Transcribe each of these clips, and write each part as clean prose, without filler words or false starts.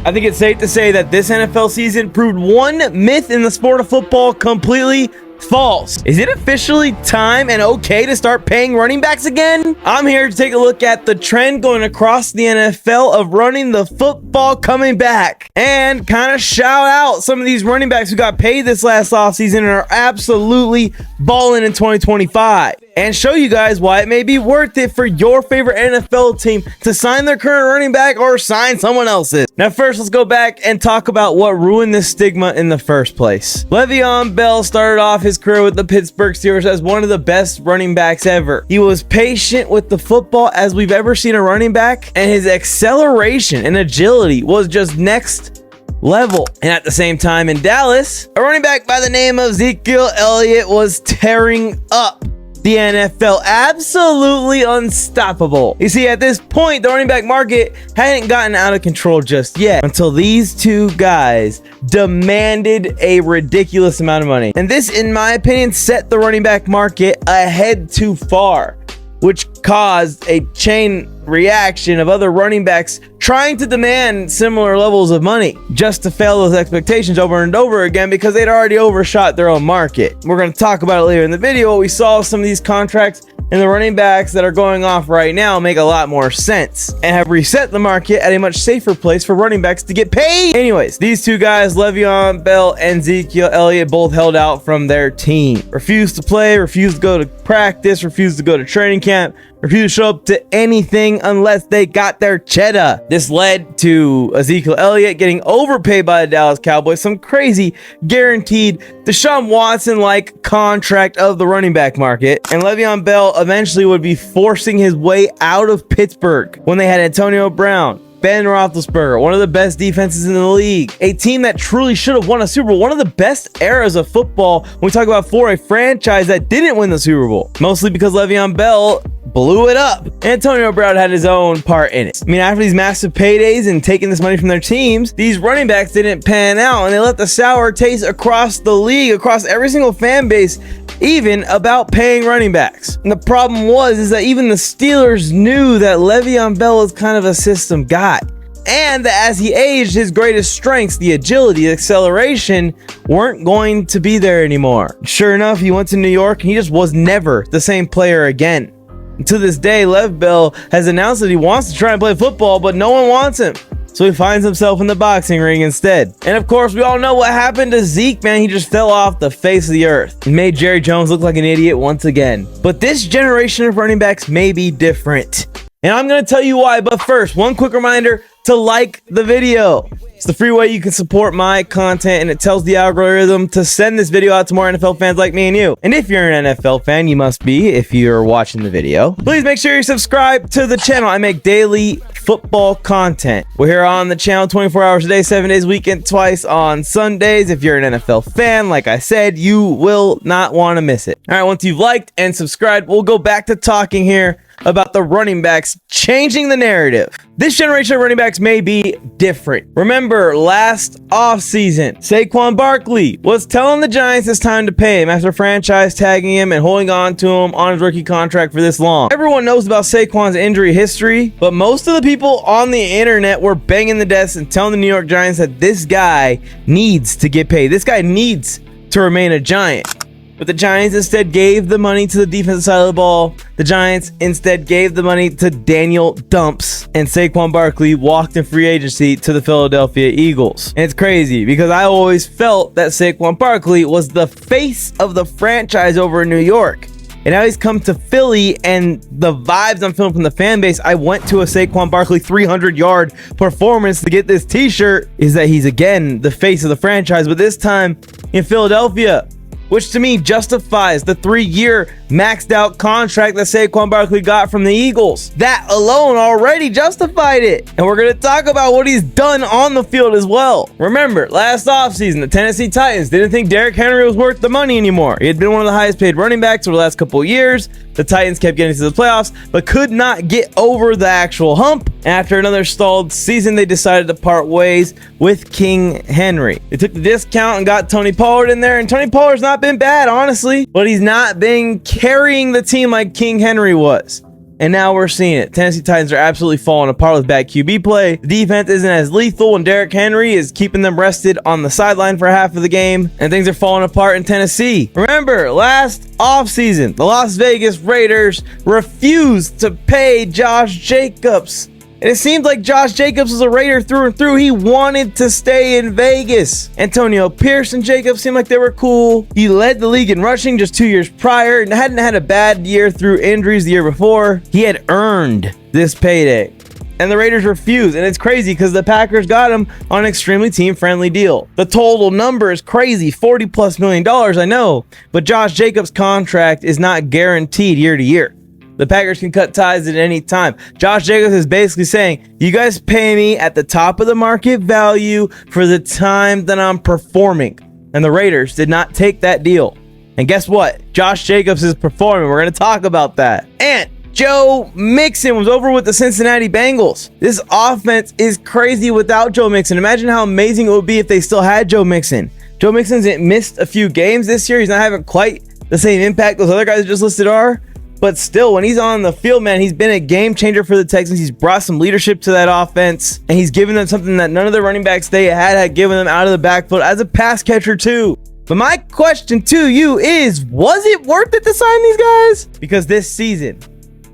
I think it's safe to say that this NFL season proved one myth in the sport of football completely false. Is it officially time and okay to start paying running backs again? I'm here to take a look at the trend going across the NFL of running the football coming back and kind of shout out some of these running backs who got paid this last offseason and are absolutely balling in 2025, and show you guys why it may be worth it for your favorite NFL team to sign their current running back or sign someone else's. Now first, let's go back and talk about what ruined this stigma in the first place. Le'Veon Bell started off his career with the Pittsburgh Steelers as one of the best running backs ever. He was patient with the football as we've ever seen a running back, and his acceleration and agility was just next level. And at the same time in Dallas, a running back by the name of Ezekiel Elliott was tearing up the NFL, absolutely unstoppable. You see, at this point, the running back market hadn't gotten out of control just yet until these two guys demanded a ridiculous amount of money. And this, in my opinion, set the running back market ahead too far, which caused a chain reaction of other running backs trying to demand similar levels of money just to fail those expectations over and over again because they'd already overshot their own market. We're going to talk about it later in the video. We saw some of these contracts and the running backs that are going off right now make a lot more sense and have reset the market at a much safer place for running backs to get paid. Anyways, these two guys, Le'Veon Bell and Ezekiel Elliott, both held out from their team. Refused to play, refused to go to practice, refused to go to training camp, refused to show up to anything unless they got their cheddar. This led to Ezekiel Elliott getting overpaid by the Dallas Cowboys, some crazy guaranteed Deshaun Watson-like contract of the running back market, and Le'Veon Bell eventually would be forcing his way out of Pittsburgh when they had Antonio Brown, Ben Roethlisberger, one of the best defenses in the league, a team that truly should have won a Super Bowl, one of the best eras of football when we talk about for a franchise that didn't win the Super Bowl, mostly because Le'Veon Bell blew it up. Antonio Brown had his own part in it. I mean, after these massive paydays and taking this money from their teams, these running backs didn't pan out, and they left the sour taste across the league, across every single fan base, even about paying running backs. And the problem is that even the Steelers knew that Le'Veon Bell was kind of a system guy, and that as he aged, his greatest strengths, the agility, the acceleration, weren't going to be there anymore. Sure enough, he went to New York and he just was never the same player again. And to this day, Lev Bell has announced that he wants to try and play football, but no one wants him. So he finds himself in the boxing ring instead. And of course, we all know what happened to Zeke, man. He just fell off the face of the earth and made Jerry Jones look like an idiot once again. But this generation of running backs may be different, and I'm going to tell you why. But first, one quick reminder to like the video. It's the free way you can support my content, and it tells the algorithm to send this video out to more NFL fans like me and you. And if you're an NFL fan, you must be if you're watching the video, please make sure you subscribe to the channel. I make daily football content. We're here on the channel 24 hours a day, 7 days a week, and twice on Sundays. If you're an NFL fan, like I said, you will not want to miss it. All right, once you've liked and subscribed, we'll go back to talking here about the running backs changing the narrative. This generation of running backs may be different. Remember, last offseason, Saquon Barkley was telling the Giants it's time to pay him after franchise tagging him and holding on to him on his rookie contract for this long. Everyone knows about Saquon's injury history, but most of the people on the internet were banging the desk and telling the New York Giants that this guy needs to get paid. This guy needs to remain a Giant. But the Giants instead gave the money to the defensive side of the ball. The Giants instead gave the money to Daniel Dumps, and Saquon Barkley walked in free agency to the Philadelphia Eagles. And it's crazy because I always felt that Saquon Barkley was the face of the franchise over in New York. And now he's come to Philly, and the vibes I'm feeling from the fan base, I went to a Saquon Barkley 300-yard performance to get this t-shirt, is that he's again the face of the franchise, but this time in Philadelphia, which to me justifies the 3-year maxed out contract that Saquon Barkley got from the Eagles. That alone already justified it. And we're going to talk about what he's done on the field as well. Remember, last offseason, the Tennessee Titans didn't think Derrick Henry was worth the money anymore. He had been one of the highest paid running backs over the last couple of years. The Titans kept getting to the playoffs, but could not get over the actual hump. After another stalled season, they decided to part ways with King Henry. They took the discount and got Tony Pollard in there, and Tony Pollard's not been bad, honestly, but he's not been carrying the team like King Henry was. And now we're seeing it. Tennessee Titans are absolutely falling apart with bad QB play. The defense isn't as lethal, and Derrick Henry is keeping them rested on the sideline for half of the game. And things are falling apart in Tennessee. Remember, last offseason, the Las Vegas Raiders refused to pay Josh Jacobs. And it seemed like Josh Jacobs was a Raider through and through. He wanted to stay in Vegas. Antonio Pierce and Jacobs seemed like they were cool. He led the league in rushing just 2 years prior and hadn't had a bad year through injuries the year before. He had earned this payday. And the Raiders refused. And it's crazy because the Packers got him on an extremely team-friendly deal. The total number is crazy, $40+ million, I know. But Josh Jacobs' contract is not guaranteed year to year. The Packers can cut ties at any time. Josh Jacobs is basically saying, you guys pay me at the top of the market value for the time that I'm performing. And the Raiders did not take that deal. And guess what? Josh Jacobs is performing. We're going to talk about that. And Joe Mixon was over with the Cincinnati Bengals. This offense is crazy without Joe Mixon. Imagine how amazing it would be if they still had Joe Mixon. Joe Mixon's missed a few games this year. He's not having quite the same impact those other guys just listed are. But still, when he's on the field, man, he's been a game changer for the Texans. He's brought some leadership to that offense, and he's given them something that none of the running backs they had given them out of the backfield as a pass catcher too. But my question to you is, was it worth it to sign these guys? Because this season,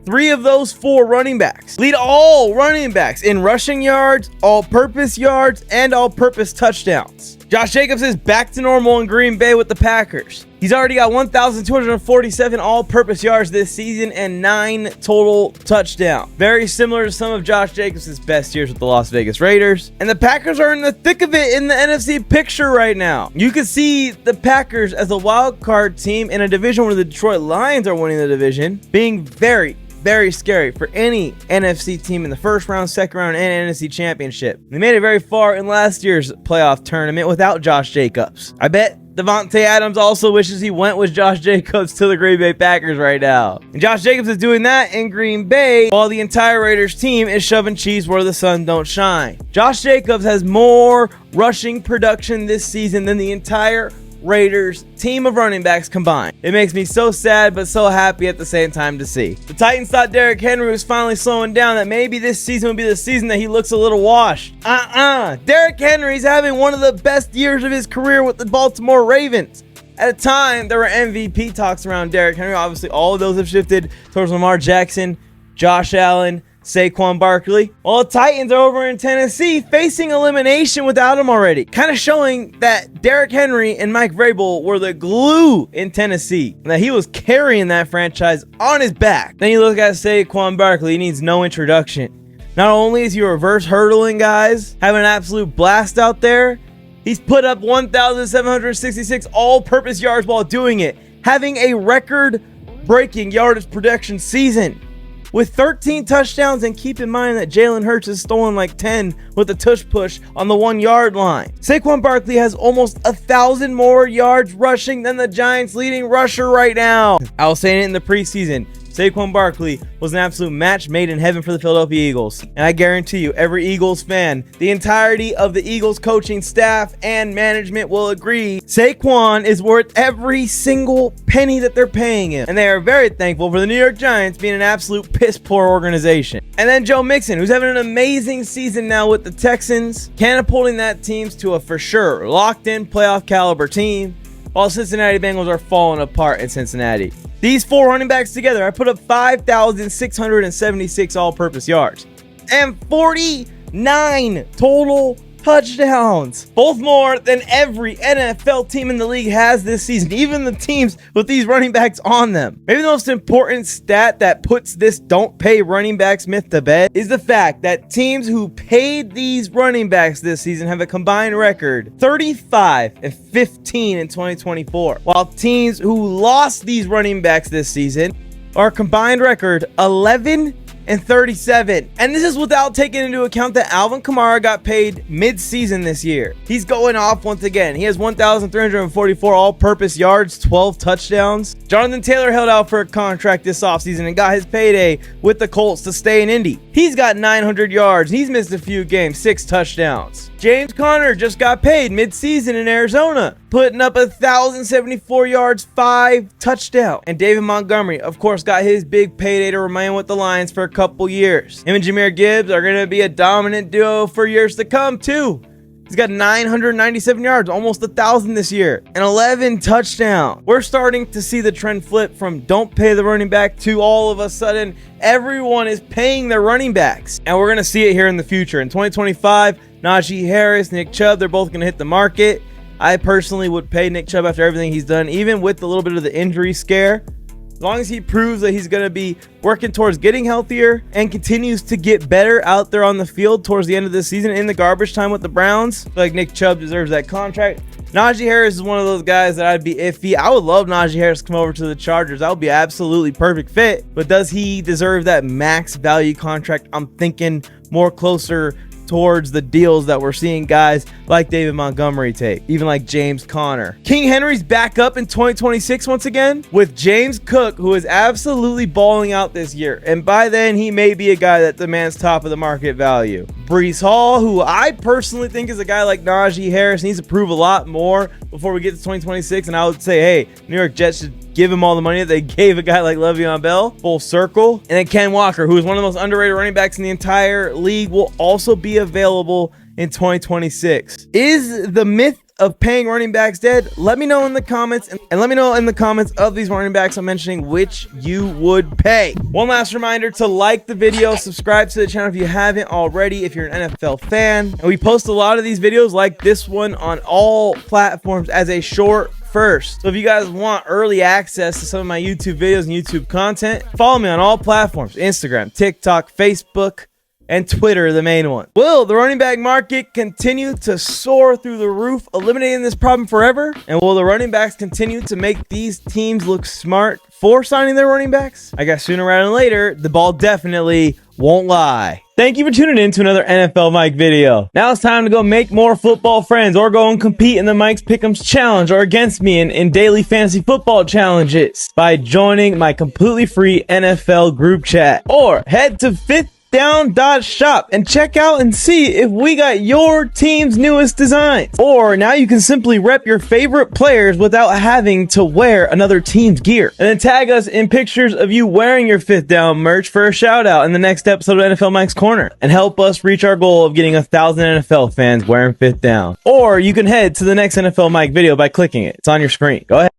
3 of those 4 running backs lead all running backs in rushing yards, all-purpose yards, and all-purpose touchdowns. Josh Jacobs is back to normal in Green Bay with the Packers. He's already got 1,247 all-purpose yards this season and 9 total touchdowns. Very similar to some of Josh Jacobs' best years with the Las Vegas Raiders. And the Packers are in the thick of it in the NFC picture right now. You can see the Packers as a wild card team in a division where the Detroit Lions are winning the division, being very scary for any NFC team in the first round, second round, and NFC championship. They made it very far in last year's playoff tournament without Josh Jacobs. I bet Devontae Adams also wishes he went with Josh Jacobs to the Green Bay Packers right now. And Josh Jacobs is doing that in Green Bay while the entire Raiders team is shoving cheese where the sun don't shine. Josh Jacobs has more rushing production this season than the entire Raiders team of running backs combined. It makes me so sad but so happy at the same time to see. The Titans thought Derrick Henry was finally slowing down, that maybe this season would be the season that he looks a little washed. Derrick Henry's having one of the best years of his career with the Baltimore Ravens. At a time, there were MVP talks around Derrick Henry. Obviously, all of those have shifted towards Lamar Jackson, Josh Allen, Saquon Barkley. Well, the Titans are over in Tennessee facing elimination without him already. Kind of showing that Derrick Henry and Mike Vrabel were the glue in Tennessee. And that he was carrying that franchise on his back. Then you look at Saquon Barkley. He needs no introduction. Not only is he reverse hurdling guys, having an absolute blast out there, he's put up 1,766 all-purpose yards while doing it. Having a record-breaking yardage production season. With 13 touchdowns, and keep in mind that Jalen Hurts has stolen like 10 with a tush push on the 1-yard line. Saquon Barkley has almost 1,000 more yards rushing than the Giants' leading rusher right now. I was saying it in the preseason. Saquon Barkley was an absolute match made in heaven for the Philadelphia Eagles. And I guarantee you, every Eagles fan, the entirety of the Eagles coaching staff and management will agree, Saquon is worth every single penny that they're paying him. And they are very thankful for the New York Giants being an absolute piss-poor organization. And then Joe Mixon, who's having an amazing season now with the Texans, catapulting that team to a for sure locked-in playoff caliber team, while Cincinnati Bengals are falling apart in Cincinnati. These 4 running backs together, I put up 5,676 all-purpose yards and 49 total touchdowns. Both more than every NFL team in the league has this season, even the teams with these running backs on them. Maybe the most important stat that puts this don't pay running backs myth to bed is the fact that teams who paid these running backs this season have a combined record 35-15 in 2024, while teams who lost these running backs this season are combined record 11-37. And this is without taking into account that Alvin Kamara got paid mid-season this year. He's going off once again. He has 1,344 all-purpose yards, 12 touchdowns. Jonathan Taylor held out for a contract this offseason and got his payday with the Colts to stay in Indy. He's got 900 yards. He's missed a few games, 6 touchdowns. James Conner just got paid mid-season in Arizona, putting up 1,074 yards, 5 touchdowns. And David Montgomery, of course, got his big payday to remain with the Lions for a couple years. Him and Jahmyr Gibbs are going to be a dominant duo for years to come, too. He's got 997 yards, almost 1,000 this year, and 11 touchdowns. We're starting to see the trend flip from don't pay the running back to all of a sudden everyone is paying their running backs. And we're going to see it here in the future. In 2025, Najee Harris, Nick Chubb, they're both going to hit the market. I personally would pay Nick Chubb after everything he's done, even with a little bit of the injury scare. As long as he proves that he's going to be working towards getting healthier and continues to get better out there on the field towards the end of this season in the garbage time with the Browns, like Nick Chubb deserves that contract. Najee Harris is one of those guys that I'd be iffy. I would love Najee Harris to come over to the Chargers. That would be an absolutely perfect fit. But does he deserve that max value contract? I'm thinking more closer towards the deals that we're seeing guys like David Montgomery take, even like James Conner. King Henry's back up in 2026 once again with James Cook, who is absolutely balling out this year. And by then, he may be a guy that demands top of the market value. Breece Hall, who I personally think is a guy like Najee Harris, needs to prove a lot more before we get to 2026. And I would say, hey, New York Jets should give him all the money that they gave a guy like Le'Veon Bell. Full circle. And then Ken Walker, who is one of the most underrated running backs in the entire league, will also be available in 2026. Is the myth of paying running backs dead? Let me know in the comments, and let me know in the comments of these running backs I'm mentioning which you would pay. One last reminder to like the video, subscribe to the channel if you haven't already, if you're an NFL fan. And we post a lot of these videos like this one on all platforms as a short first. So if you guys want early access to some of my YouTube videos and YouTube content, follow me on all platforms: Instagram, TikTok, Facebook, and Twitter, the main one. Will the running back market continue to soar through the roof, eliminating this problem forever? And will the running backs continue to make these teams look smart for signing their running backs? I guess sooner rather than later, the ball definitely won't lie. Thank you for tuning in to another NFL Mike video. Now it's time to go make more football friends, or go and compete in the Mike's Pickems challenge, or against me in daily fantasy football challenges by joining my completely free NFL group chat. Or head to fifthdown.shop and check out and see if we got your team's newest designs. Or now you can simply rep your favorite players without having to wear another team's gear. And then tag us in pictures of you wearing your Fifth Down merch for a shout out in the next episode of NFL Mike's Corner, and help us reach our goal of getting 1,000 NFL fans wearing Fifth Down. Or you can head to the next NFL Mike video by clicking it. It's on your screen. Go ahead.